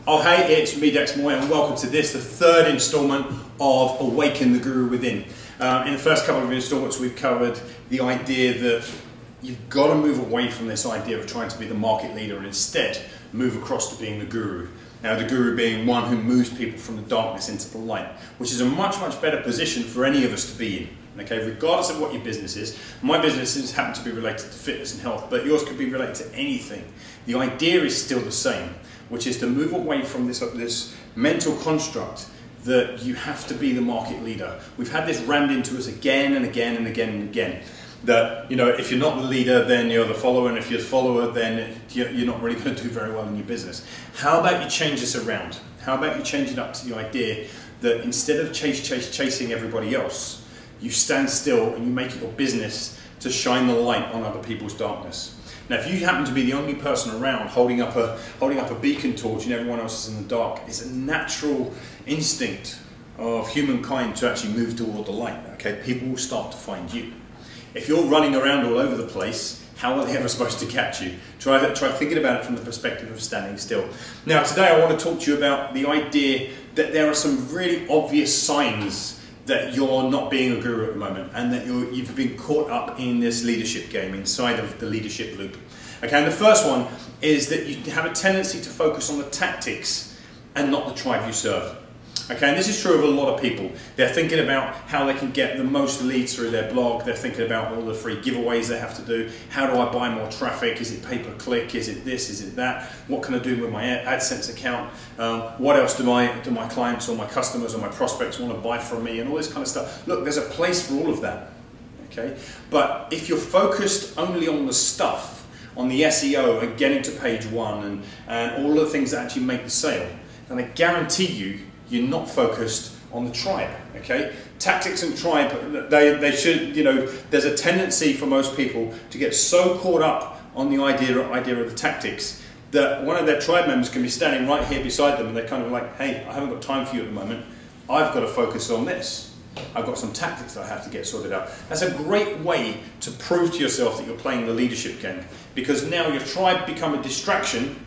Oh hey, it's me Dax Moy and welcome to this, the third instalment of Awaken the Guru Within. In the first couple of instalments we've covered the idea that you've got to move away from this idea of trying to be the market leader and instead move across to being the guru. Now the guru being one who moves people from the darkness into the light, which is a much better position for any of us to be in. Okay, regardless of what your business is. My businesses happen to be related to fitness and health, but yours could be related to anything. The idea is still the same, which is to move away from this mental construct that you have to be the market leader. We've had this rammed into us again and again and again and again. That, you know, if you're not the leader, then you're the follower, and if you're the follower, then you're not really going to do very well in your business. How about you change this around? How about you change it up to the idea that instead of chasing everybody else, you stand still and you make it your business to shine the light on other people's darkness. Now, if you happen to be the only person around holding up a beacon torch and everyone else is in the dark, it's a natural instinct of humankind to actually move toward the light. Okay, people will start to find you. If you're running around all over the place, how are they ever supposed to catch you? Try thinking about it from the perspective of standing still. Now, today I want to talk to you about the idea that there are some really obvious signs that you're not being a guru at the moment and that you've been caught up in this leadership game inside of the leadership loop. Okay, and the first one is that you have a tendency to focus on the tactics and not the tribe you serve. Okay, and this is true of a lot of people. They're thinking about how they can get the most leads through their blog. They're thinking about all the free giveaways they have to do. How do I buy more traffic? Is it pay-per-click? Is it this? Is it that? What can I do with my AdSense account? What else do my clients or my customers or my prospects want to buy from me? And all this kind of stuff. Look, there's a place for all of that. Okay, but if you're focused only on the stuff, on the SEO and getting to page one and all the things that actually make the sale, then I guarantee you, you're not focused on the tribe. Okay, tactics and tribe, they should, you know, there's a tendency for most people to get so caught up on the idea of the tactics that one of their tribe members can be standing right here beside them and they're kind of like, hey, I haven't got time for you at the moment, I've got to focus on this, I've got some tactics that I have to get sorted out. That's a great way to prove to yourself that you're playing the leadership game, because now your tribe become a distraction.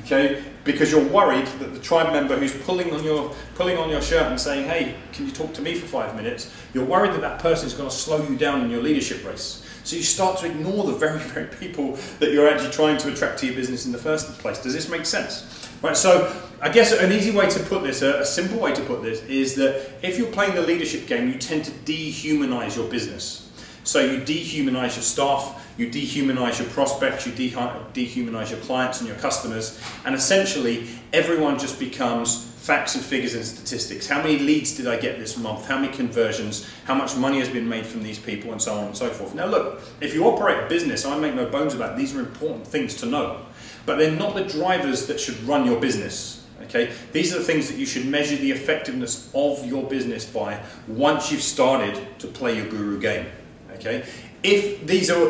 Okay, because you're worried that the tribe member who's pulling on your shirt and saying, hey, can you talk to me for 5 minutes? You're worried that that person is going to slow you down in your leadership race. So you start to ignore the very people that you're actually trying to attract to your business in the first place. Does this make sense? Right, so I guess an easy way to put this, a simple way to put this, is that if you're playing the leadership game, you tend to dehumanize your business. So you dehumanize your staff, you dehumanize your prospects, you dehumanize your clients and your customers, and essentially everyone just becomes facts and figures and statistics. How many leads did I get this month? How many conversions? How much money has been made from these people? And so on and so forth. Now look, if you operate a business, I make no bones about it, these are important things to know, but they're not the drivers that should run your business. Okay? These are the things that you should measure the effectiveness of your business by once you've started to play your guru game. Okay? If these are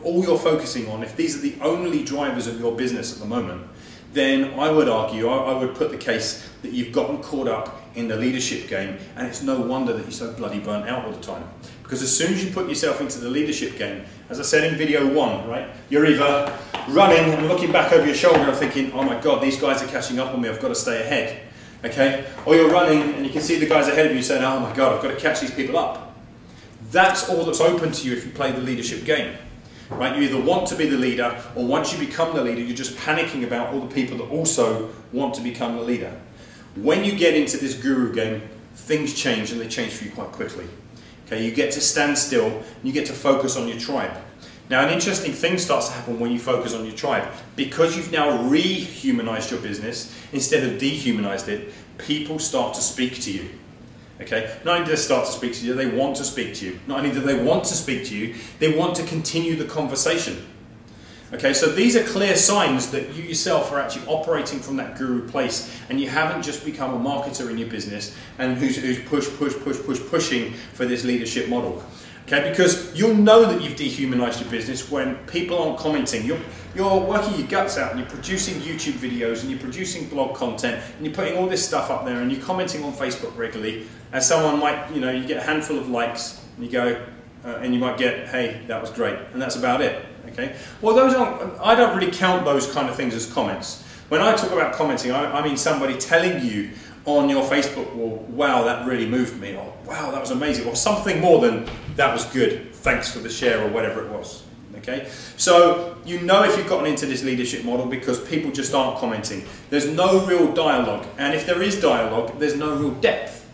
all you're focusing on, if these are the only drivers of your business at the moment, then I would argue, I would put the case that you've gotten caught up in the leadership game, and it's no wonder that you're so bloody burnt out all the time. Because as soon as you put yourself into the leadership game, as I said in video 1, right, you're either running and looking back over your shoulder and thinking, oh my God, these guys are catching up on me, I've got to stay ahead. Okay? Or you're running and you can see the guys ahead of you saying, oh my God, I've got to catch these people up. That's all that's open to you if you play the leadership game, right? You either want to be the leader, or once you become the leader, you're just panicking about all the people that also want to become the leader. When you get into this guru game, things change, and they change for you quite quickly. Okay, you get to stand still, and you get to focus on your tribe. Now, an interesting thing starts to happen when you focus on your tribe. Because you've now rehumanized your business instead of dehumanized it, people start to speak to you. Okay? Not only do they start to speak to you, they want to speak to you. Not only do they want to speak to you, they want to continue the conversation. Okay, so these are clear signs that you yourself are actually operating from that guru place, and you haven't just become a marketer in your business and who's pushing for this leadership model. Okay, because you'll know that you've dehumanized your business when people aren't commenting. You're working your guts out and you're producing YouTube videos and you're producing blog content and you're putting all this stuff up there and you're commenting on Facebook regularly, and someone might, you know, you get a handful of likes and you go, and you might get, hey, that was great, and that's about it. Okay, well, those aren't, I don't really count those kind of things as comments. When I talk about commenting, I mean somebody telling you on your Facebook wall, wow, that really moved me, or wow, that was amazing, or something more than that was good, thanks for the share, or whatever it was. Okay, so you know if you've gotten into this leadership model because people just aren't commenting. There's no real dialogue, and if there is dialogue, there's no real depth.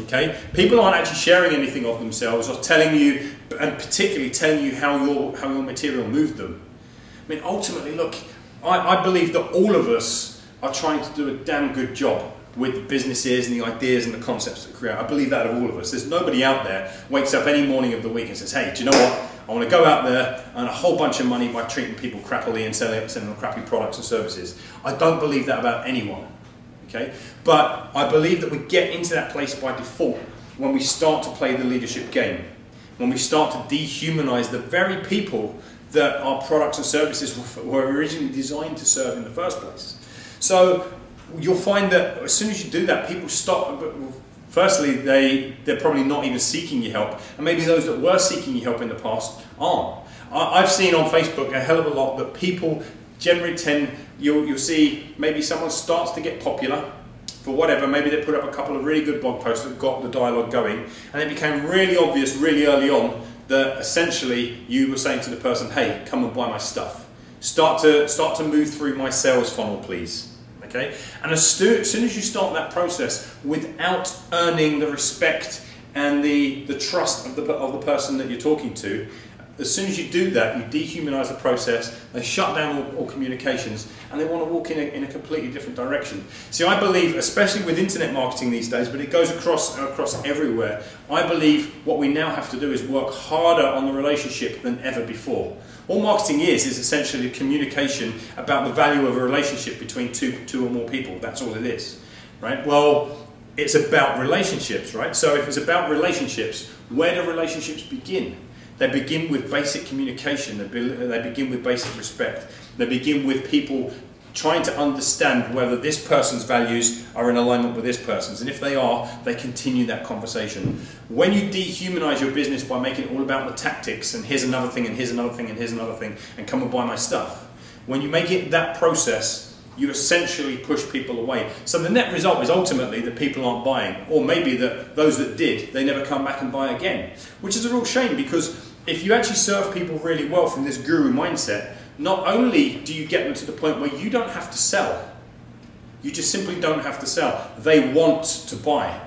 Okay, people aren't actually sharing anything of themselves or telling you, and particularly telling you how your material moved them. I mean, ultimately, look, I believe that all of us are trying to do a damn good job with the businesses and the ideas and the concepts that create. I believe that of all of us. There's nobody out there wakes up any morning of the week and says, hey, do you know what? I want to go out there and earn a whole bunch of money by treating people crappily and selling them crappy products and services. I don't believe that about anyone. Okay? But I believe that we get into that place by default when we start to play the leadership game. When we start to dehumanize the very people that our products and services were originally designed to serve in the first place. So you'll find that as soon as you do that, people stop. Firstly, they're probably not even seeking your help, and maybe those that were seeking your help in the past aren't. I've seen on Facebook a hell of a lot that people generally tend, you'll see maybe someone starts to get popular for whatever, maybe they put up a couple of really good blog posts that got the dialogue going, and it became really obvious really early on that essentially you were saying to the person, hey, come and buy my stuff. Start to move through my sales funnel, please. Okay? And as soon as you start that process without earning the respect and the trust of the person that you're talking to, as soon as you do that, you dehumanize the process, they shut down all communications, and they want to walk in a completely different direction. See, I believe, especially with internet marketing these days, but it goes across everywhere, I believe what we now have to do is work harder on the relationship than ever before. All marketing is essentially communication about the value of a relationship between two or more people. That's all it is, right? Well, it's about relationships, right? So if it's about relationships, where do relationships begin? They begin with basic communication, they begin with basic respect, they begin with people trying to understand whether this person's values are in alignment with this person's, and if they are, they continue that conversation. When you dehumanize your business by making it all about the tactics, and here's another thing, and here's another thing, and here's another thing, and come and buy my stuff, when you make it that process, you essentially push people away. So the net result is ultimately that people aren't buying, or maybe that those that did, they never come back and buy again, which is a real shame, because if you actually serve people really well from this guru mindset, not only do you get them to the point where you don't have to sell, you just simply don't have to sell, they want to buy.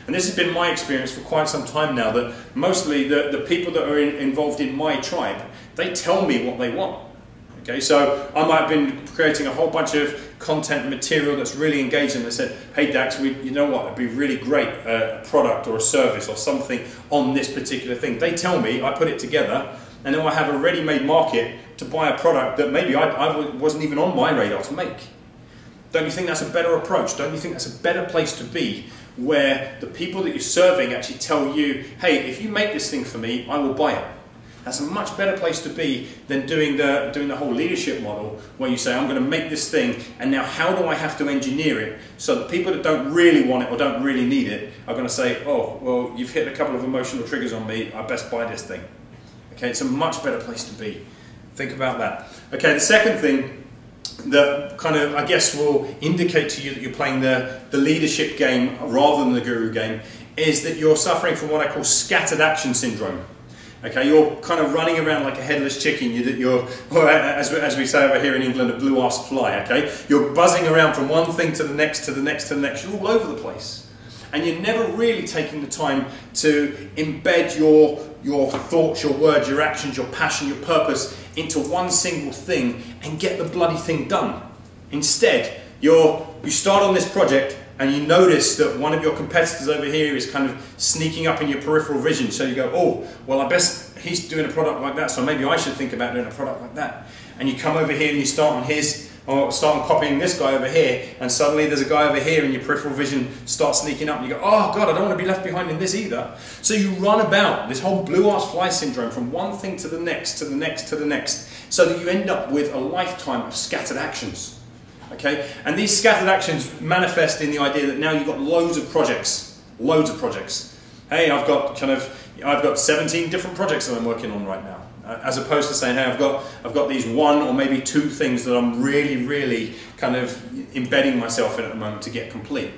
And this has been my experience for quite some time now, that mostly the people that are involved in my tribe, they tell me what they want. Okay, so I might have been creating a whole bunch of content and material that's really engaging. They said, hey Dax, you know what, it'd be really great, a product or a service or something on this particular thing. They tell me, I put it together, and then I have a ready-made market to buy a product that maybe I wasn't even on my radar to make. Don't you think that's a better approach? Don't you think that's a better place to be, where the people that you're serving actually tell you, hey, if you make this thing for me, I will buy it. That's a much better place to be than doing the whole leadership model, where you say, I'm going to make this thing, and now how do I have to engineer it so that people that don't really want it or don't really need it are going to say, oh, well, you've hit a couple of emotional triggers on me, I best buy this thing. Okay, it's a much better place to be. Think about that. Okay, the second thing that kind of, I guess, will indicate to you that you're playing the leadership game rather than the guru game is that you're suffering from what I call scattered action syndrome. Okay, you're kind of running around like a headless chicken. Or as we say over here in England, a blue-ass fly. Okay, you're buzzing around from one thing to the next, to the next, to the next. You're all over the place, and you're never really taking the time to embed your thoughts, your words, your actions, your passion, your purpose into one single thing and get the bloody thing done. Instead, you start on this project, and you notice that one of your competitors over here is kind of sneaking up in your peripheral vision. So you go, oh, well, I bet he's doing a product like that, so maybe I should think about doing a product like that. And you come over here and you start on copying this guy over here, and suddenly there's a guy over here and your peripheral vision starts sneaking up, and you go, oh God, I don't want to be left behind in this either. So you run about this whole blue-ass fly syndrome from one thing to the next, to the next, to the next, so that you end up with a lifetime of scattered actions. Okay, and these scattered actions manifest in the idea that now you've got loads of projects. Hey, I've got 17 different projects that I'm working on right now. as opposed to saying, hey, I've got these one or maybe two things that I'm really kind of embedding myself in at the moment to get complete.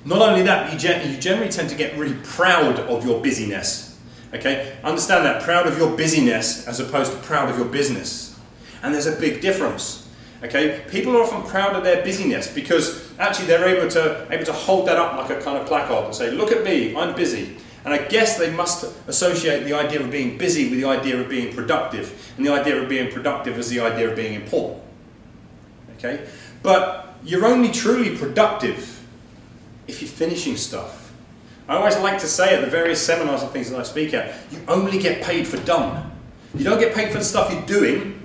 Not only that, you generally tend to get really proud of your busyness. Okay, understand that, proud of your busyness as opposed to proud of your business. And there's a big difference. Okay, people are often proud of their busyness because actually they're able to hold that up like a kind of placard and say, look at me, I'm busy. And I guess they must associate the idea of being busy with the idea of being productive, and the idea of being productive is the idea of being important. Okay, but you're only truly productive if you're finishing stuff. I always like to say at the various seminars and things that I speak at, you only get paid for done. You don't get paid for the stuff you're doing.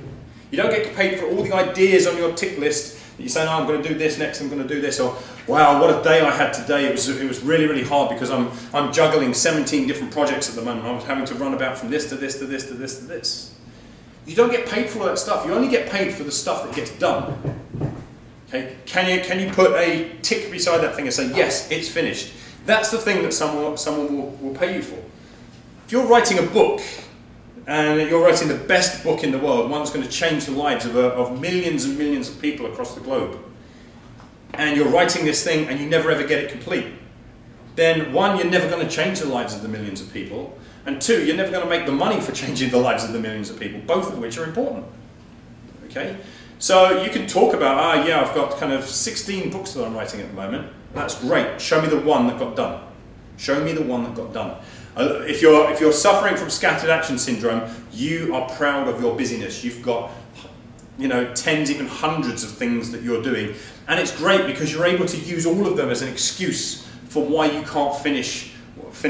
You don't get paid for all the ideas on your tick list that you're saying, oh, I'm going to do this next, I'm going to do this, or wow, what a day I had today. It was really hard because I'm juggling 17 different projects at the moment. I was having to run about from this to this to this to this to this. You don't get paid for all that stuff. You only get paid for the stuff that gets done. Okay? Can you put a tick beside that thing and say, yes, it's finished? That's the thing that someone will pay you for. If you're writing a book, and you're writing the best book in the world, one that's going to change the lives of millions and millions of people across the globe, and you're writing this thing and you never ever get it complete, then one, you're never going to change the lives of the millions of people, and two, you're never going to make the money for changing the lives of the millions of people, both of which are important. Okay? So you can talk about, yeah, I've got kind of 16 books that I'm writing at the moment. That's great. Show me the one that got done. Show me the one that got done. If you're suffering from scattered action syndrome, you are proud of your busyness. You've got, you know, tens, even hundreds of things that you're doing, and it's great because you're able to use all of them as an excuse for why you can't finish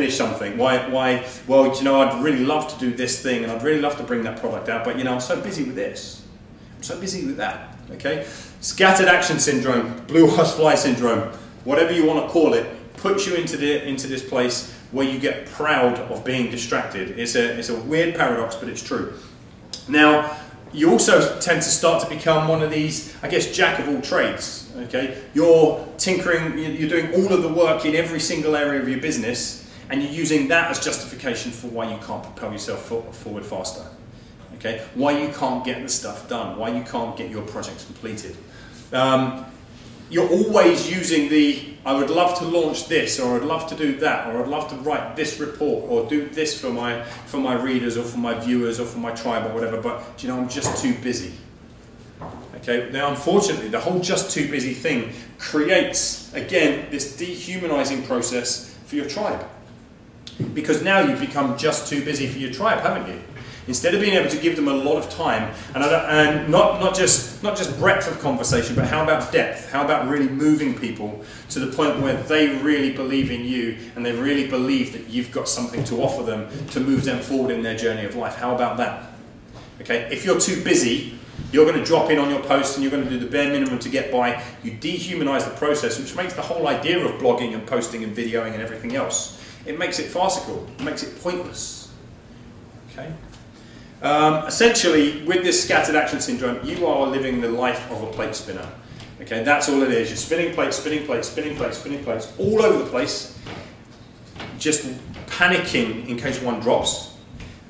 something. Why? Well, you know, I'd really love to do this thing, and I'd really love to bring that product out, but you know, I'm so busy with this. I'm so busy with that. Okay, scattered action syndrome, blue horse fly syndrome, whatever you want to call it, puts you into this place where you get proud of being distracted. It's a weird paradox, but it's true. Now, you also tend to start to become one of these, I guess, jack of all trades. Okay, you're tinkering, you're doing all of the work in every single area of your business, and you're using that as justification for why you can't propel yourself forward faster. Okay, why you can't get the stuff done, why you can't get your projects completed. You're always using the, I would love to launch this, or I'd love to do that, or I'd love to write this report, or do this for my readers, or for my viewers, or for my tribe, or whatever, but you know, I'm just too busy. Okay, now unfortunately, the whole just too busy thing creates, again, this dehumanizing process for your tribe. Because now you've become just too busy for your tribe, haven't you? Instead of being able to give them a lot of time, and not just breadth of conversation, but how about depth? How about really moving people to the point where they really believe in you, and they really believe that you've got something to offer them to move them forward in their journey of life? How about that? Okay, if you're too busy, you're going to drop in on your post and you're going to do the bare minimum to get by. You dehumanize the process, which makes the whole idea of blogging and posting and videoing and everything else, it makes it farcical, it makes it pointless. Okay. Essentially, with this scattered action syndrome, you are living the life of a plate spinner. Okay, that's all it is. You're spinning plates, spinning plates, spinning plates, spinning plates, all over the place, just panicking in case one drops.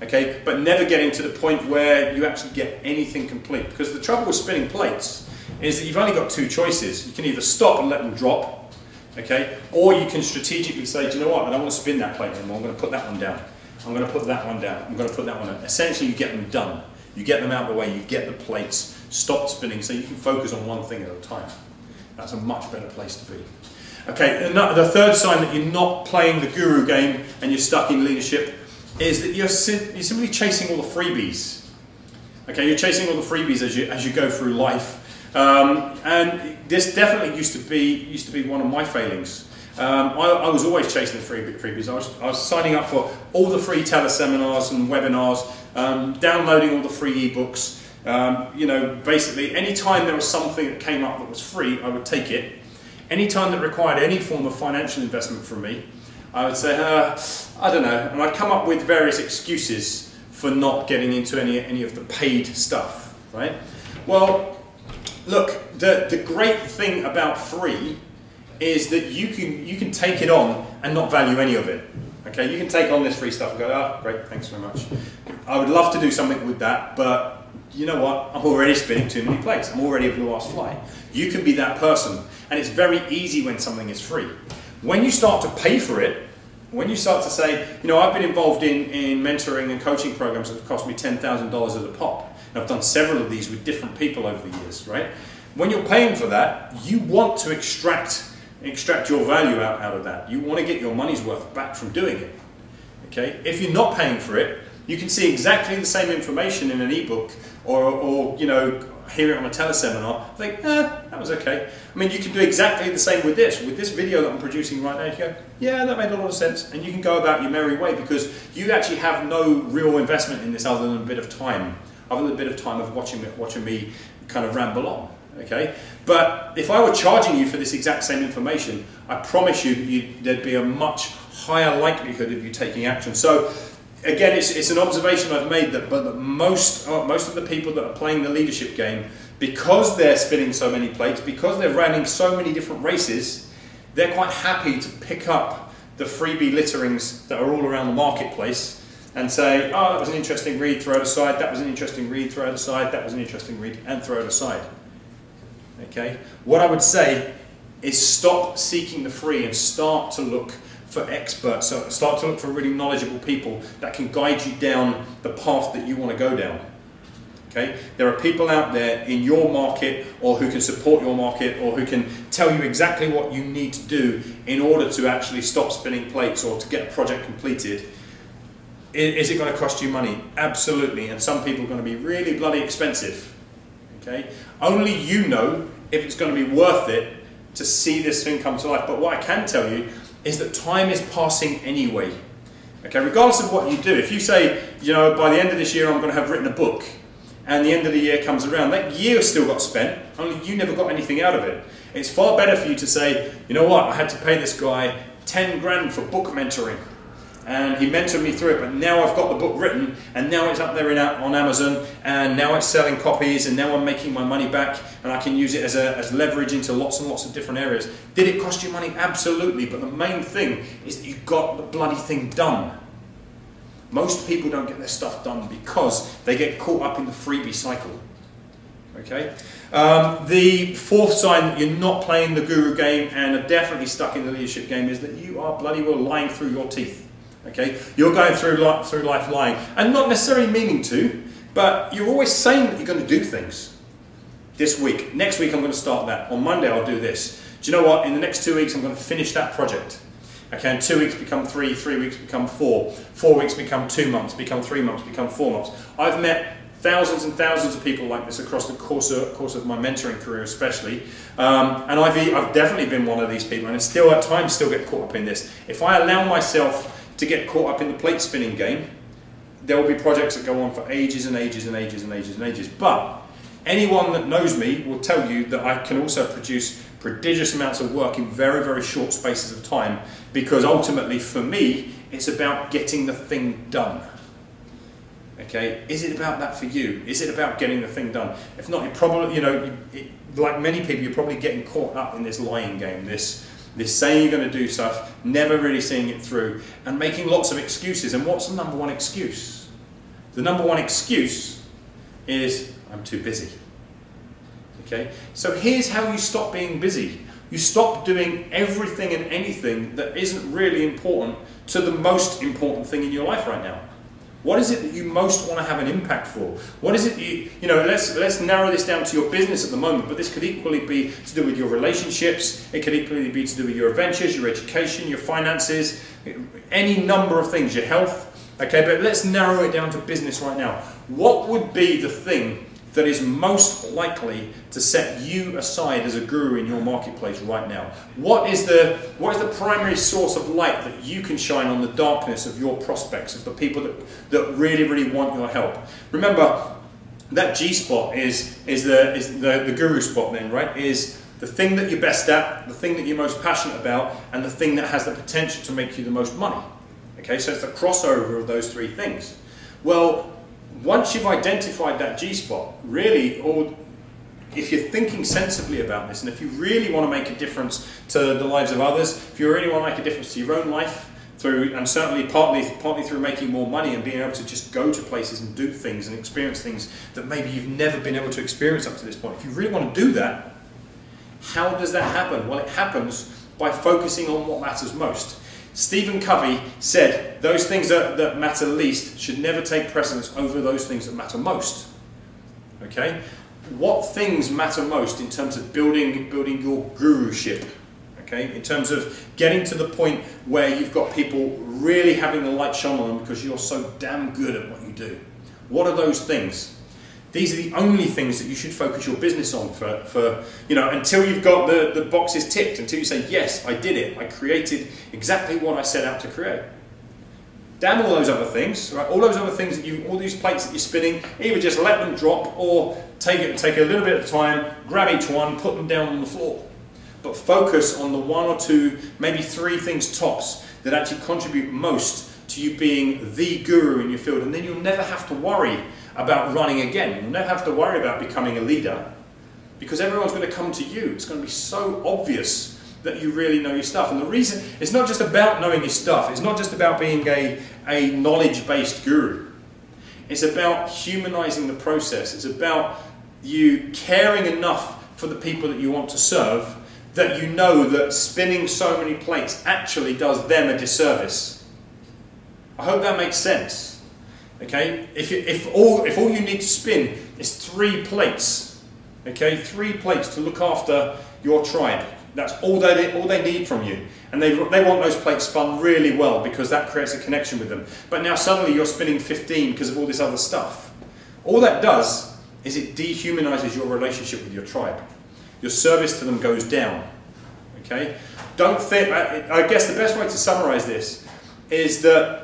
Okay, but never getting to the point where you actually get anything complete. Because the trouble with spinning plates is that you've only got two choices. You can either stop and let them drop, okay, or you can strategically say, do you know what, I don't want to spin that plate anymore, I'm going to put that one down. I'm going to put that one down. I'm going to put that one down. Essentially, you get them done. You get them out of the way. You get the plates stopped spinning so you can focus on one thing at a time. That's a much better place to be. Okay, the third sign that you're not playing the guru game and you're stuck in leadership is that you're simply chasing all the freebies. Okay, you're chasing all the freebies as you go through life. And this definitely used to be one of my failings. I was always chasing the freebies. I was signing up for all the free teleseminars and webinars, downloading all the free ebooks. You know, basically, any time there was something that came up that was free, I would take it. Any time that required any form of financial investment from me, I would say, I don't know, and I'd come up with various excuses for not getting into any of the paid stuff, right? Well, look, the great thing about free is that you can take it on and not value any of it. Okay, you can take on this free stuff and go, oh, great, thanks very much. I would love to do something with that, but you know what? I'm already spinning too many plates. I'm already a blue-ass fly. You can be that person, and it's very easy when something is free. When you start to pay for it, when you start to say, you know, I've been involved in mentoring and coaching programs that have cost me $10,000 at a pop, and I've done several of these with different people over the years, right? When you're paying for that, you want to extract your value out of that. You want to get your money's worth back from doing it. Okay? If you're not paying for it, you can see exactly the same information in an ebook or you know, hear it on a teleseminar. Think, that was okay. I mean, you can do exactly the same with this. With this video that I'm producing right now, you go, yeah, that made a lot of sense. And you can go about your merry way because you actually have no real investment in this other than a bit of time. Other than a bit of time of watching me kind of ramble on. Okay, but if I were charging you for this exact same information, I promise you there'd be a much higher likelihood of you taking action. So again, it's an observation I've made that most of the people that are playing the leadership game, because they're spinning so many plates, because they're running so many different races, they're quite happy to pick up the freebie litterings that are all around the marketplace and say, oh, that was an interesting read, throw it aside, that was an interesting read, throw it aside, that was an interesting read, and throw it aside. Okay? What I would say is stop seeking the free and start to look for experts, so start to look for really knowledgeable people that can guide you down the path that you want to go down. Okay? There are people out there in your market or who can support your market or who can tell you exactly what you need to do in order to actually stop spinning plates or to get a project completed. Is it going to cost you money? Absolutely, and some people are going to be really bloody expensive. Okay? Only you know if it's going to be worth it to see this thing come to life. But what I can tell you is that time is passing anyway. Okay, regardless of what you do, if you say, you know, by the end of this year I'm going to have written a book, and the end of the year comes around, that year still got spent, only you never got anything out of it. It's far better for you to say, you know what, I had to pay this guy 10 grand for book mentoring. And he mentored me through it, but now I've got the book written, and now it's up there on Amazon, and now it's selling copies, and now I'm making my money back, and I can use it as leverage into lots and lots of different areas. Did it cost you money? Absolutely, but the main thing is that you got the bloody thing done. Most people don't get their stuff done because they get caught up in the freebie cycle. Okay? The fourth sign that you're not playing the guru game and are definitely stuck in the leadership game is that you are bloody well lying through your teeth. Okay, you're going through life lying, and not necessarily meaning to, but you're always saying that you're going to do things. This week, next week I'm going to start that. On Monday I'll do this. Do you know what? In the next 2 weeks I'm going to finish that project. Okay, and 2 weeks become 3, 3 weeks become 4, 4 weeks become 2 months, become 3 months, become 4 months. I've met thousands and thousands of people like this across the course of my mentoring career especially, and I've definitely been one of these people, and still at times still get caught up in this. If I allow myself to get caught up in the plate spinning game, there will be projects that go on for ages and ages and ages and ages and ages. But anyone that knows me will tell you that I can also produce prodigious amounts of work in very, very short spaces of time, because ultimately for me, it's about getting the thing done. Okay, is it about that for you? Is it about getting the thing done? If not, you probably, you know, like many people, you're probably getting caught up in this lying game, this saying you're going to do stuff, never really seeing it through, and making lots of excuses. And what's the number one excuse? The number one excuse is, I'm too busy. Okay? So here's how you stop being busy. You stop doing everything and anything that isn't really important to the most important thing in your life right now. What is it that you most want to have an impact for? What is it you know, let's narrow this down to your business at the moment, but this could equally be to do with your relationships, it could equally be to do with your adventures, your education, your finances, any number of things, your health. Okay, but let's narrow it down to business right now. What would be the thing that is most likely to set you aside as a guru in your marketplace right now? What is the primary source of light that you can shine on the darkness of your prospects, of the people that really, really want your help? Remember, that G spot is the guru spot then, right? Is the thing that you're best at, the thing that you're most passionate about, and the thing that has the potential to make you the most money. Okay, so it's the crossover of those three things. Well, once you've identified that G-spot, really, or if you're thinking sensibly about this, and if you really want to make a difference to the lives of others, if you really want to make a difference to your own life through, and certainly partly through making more money and being able to just go to places and do things and experience things that maybe you've never been able to experience up to this point. If you really want to do that, how does that happen? Well, it happens by focusing on what matters most. Stephen Covey said those things that matter least should never take precedence over those things that matter most. Okay? What things matter most in terms of building your guruship? Okay? In terms of getting to the point where you've got people really having the light shone on them because you're so damn good at what you do. What are those things? These are the only things that you should focus your business on for until you've got the boxes ticked, until you say, yes, I did it. I created exactly what I set out to create. Damn all those other things, right? All those other things all these plates that you're spinning, either just let them drop or take a little bit of time, grab each one, put them down on the floor. But focus on the one or two, maybe three things tops that actually contribute most to you being the guru in your field, and then you'll never have to worry about running again. You'll never have to worry about becoming a leader because everyone's going to come to you. It's going to be so obvious that you really know your stuff. And the reason, it's not just about knowing your stuff. It's not just about being a knowledge-based guru. It's about humanizing the process. It's about you caring enough for the people that you want to serve that you know that spinning so many plates actually does them a disservice. I hope that makes sense. Okay, if all you need to spin is 3 plates, okay, 3 plates to look after your tribe. That's all they need from you, and they want those plates spun really well because that creates a connection with them. But now suddenly you're spinning 15 because of all this other stuff. All that does is it dehumanizes your relationship with your tribe. Your service to them goes down. Okay, don't think. I guess the best way to summarize this is that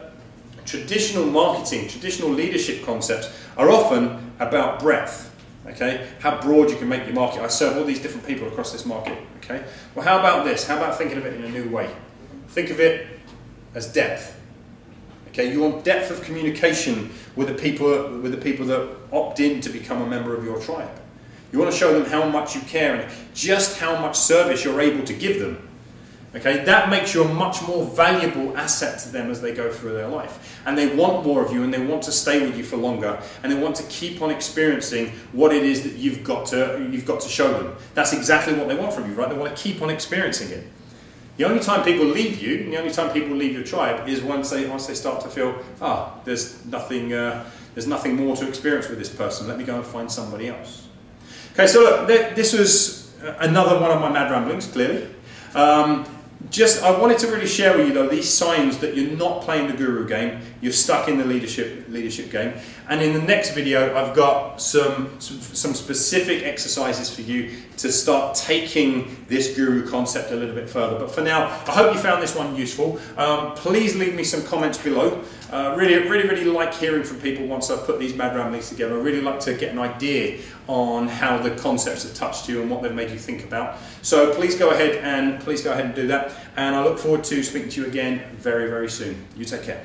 traditional marketing, traditional leadership concepts are often about breadth, okay? How broad you can make your market. I serve all these different people across this market, okay? Well, how about this? How about thinking of it in a new way? Think of it as depth, okay? You want depth of communication with the people that opt in to become a member of your tribe. You want to show them how much you care and just how much service you're able to give them. Okay, that makes you a much more valuable asset to them as they go through their life. And they want more of you, and they want to stay with you for longer, and they want to keep on experiencing what it is that you've got to show them. That's exactly what they want from you, right? They want to keep on experiencing it. The only time people leave you, and the only time people leave your tribe, is once they start to feel, there's nothing more to experience with this person. Let me go and find somebody else. Okay, so look, this was another one of my mad ramblings, clearly. I wanted to really share with you though these signs that you're not playing the guru game, you're stuck in the leadership game. And in the next video I've got some specific exercises for you to start taking this guru concept a little bit further. But for now, I hope you found this one useful. Please leave me some comments below. Really like hearing from people once I've put these mad ramblings together. I really like to get an idea on how the concepts have touched you and what they've made you think about. So please go ahead and do that. And I look forward to speaking to you again very, very soon. You take care.